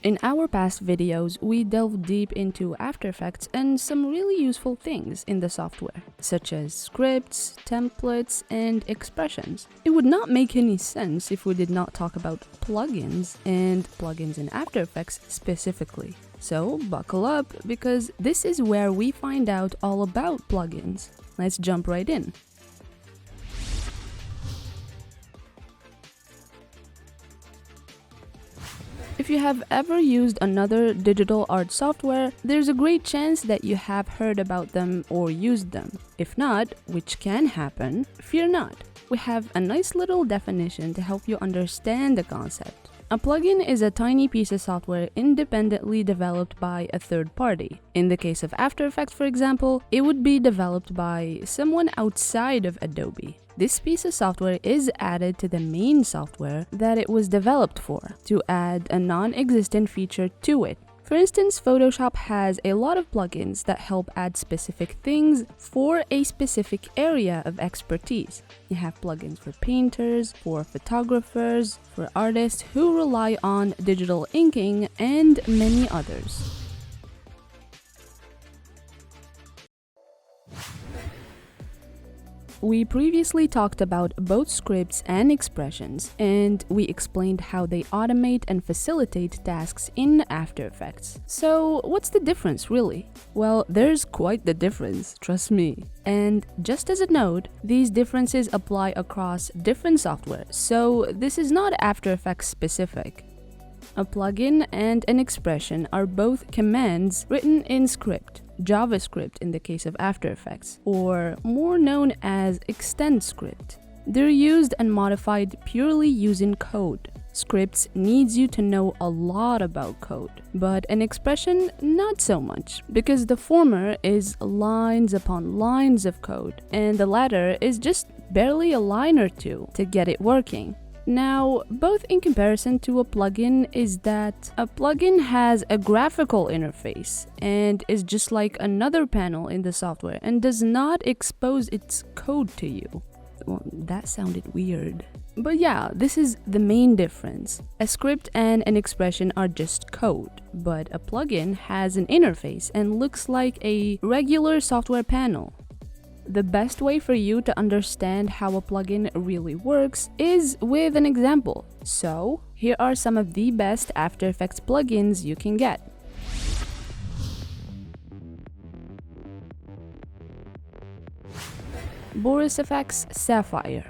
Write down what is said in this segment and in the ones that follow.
In our past videos, we delved deep into After Effects and some really useful things in the software, such as scripts, templates, and expressions. It would not make any sense if we did not talk about plugins, and plugins in After Effects specifically. So buckle up, because this is where we find out all about plugins. Let's jump right in. If you have ever used another digital art software, there's a great chance that you have heard about them or used them. If not, which can happen, fear not. We have a nice little definition to help you understand the concept. A plugin is a tiny piece of software independently developed by a third party. In the case of After Effects, for example, it would be developed by someone outside of Adobe. This piece of software is added to the main software that it was developed for, to add a non-existent feature to it. For instance, Photoshop has a lot of plugins that help add specific things for a specific area of expertise. You have plugins for painters, for photographers, for artists who rely on digital inking, and many others. We previously talked about both scripts and expressions, and we explained how they automate and facilitate tasks in After Effects. So what's the difference really? Well, there's quite the difference, trust me. And just as a note, these differences apply across different software, so this is not After Effects specific. A plugin and an expression are both commands written in script, JavaScript in the case of After Effects, or more known as extend script. They're used and modified purely using code. Scripts needs you to know a lot about code, but an expression not so much, because the former is lines upon lines of code, and the latter is just barely a line or two to get it working. Now, both in comparison to a plugin is that a plugin has a graphical interface and is just like another panel in the software and does not expose its code to you. Well, that sounded weird. But yeah, this is the main difference. A script and an expression are just code, but a plugin has an interface and looks like a regular software panel. The best way for you to understand how a plugin really works is with an example. So, here are some of the best After Effects plugins you can get. Boris FX Sapphire.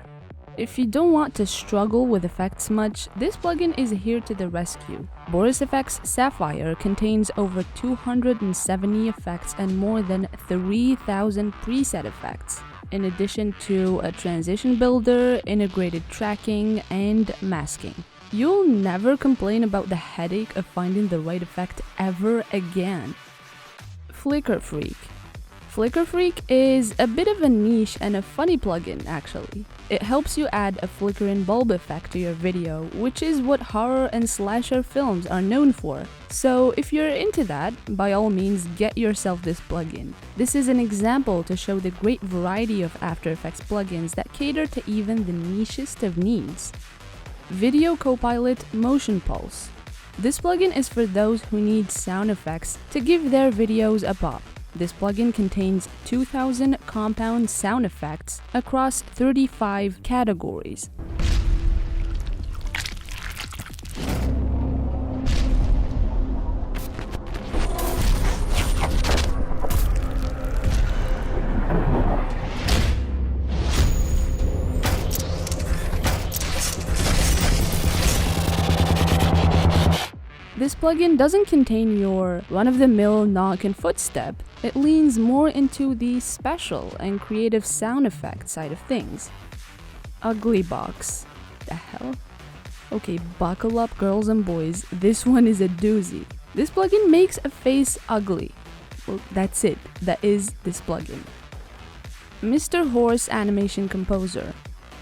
If you don't want to struggle with effects much, this plugin is here to the rescue. Boris FX Sapphire contains over 270 effects and more than 3,000 preset effects, in addition to a transition builder, integrated tracking, and masking. You'll never complain about the headache of finding the right effect ever again. Flicker Freak. Flicker Freak is a bit of a niche and a funny plugin, actually. It helps you add a flickering bulb effect to your video, which is what horror and slasher films are known for. So if you're into that, by all means get yourself this plugin. This is an example to show the great variety of After Effects plugins that cater to even the nichest of needs. Video Copilot Motion Pulse. This plugin is for those who need sound effects to give their videos a pop. This plugin contains 2,000 compound sound effects across 35 categories. This plugin doesn't contain your run-of-the-mill knock and footstep. It leans more into the special and creative sound effect side of things. Ugly Box. The hell? Okay, buckle up girls and boys, this one is a doozy. This plugin makes a face ugly. Well, that's it. That is this plugin. Mr. Horse Animation Composer.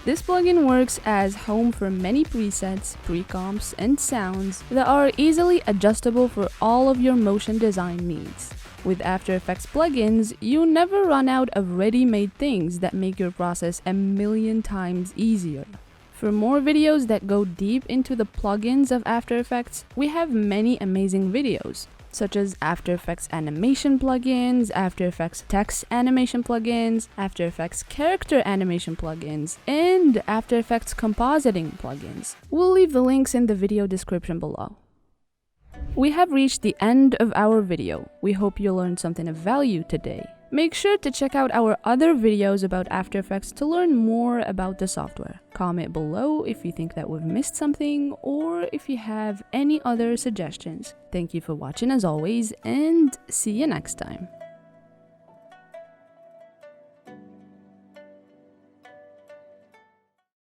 This plugin works as home for many presets, pre-comps, and sounds that are easily adjustable for all of your motion design needs. With After Effects plugins, you never run out of ready-made things that make your process a million times easier. For For more videos that go deep into the plugins of After Effects, we have many amazing videos, such as After Effects animation plugins, After Effects text animation plugins, After Effects character animation plugins, and After Effects compositing plugins. We'll leave the links in the video description below. We have reached the end of our video. We hope you learned something of value today. Make sure to check out our other videos about After Effects to learn more about the software. Comment below if you think that we've missed something or if you have any other suggestions. Thank you for watching as always, and see you next time.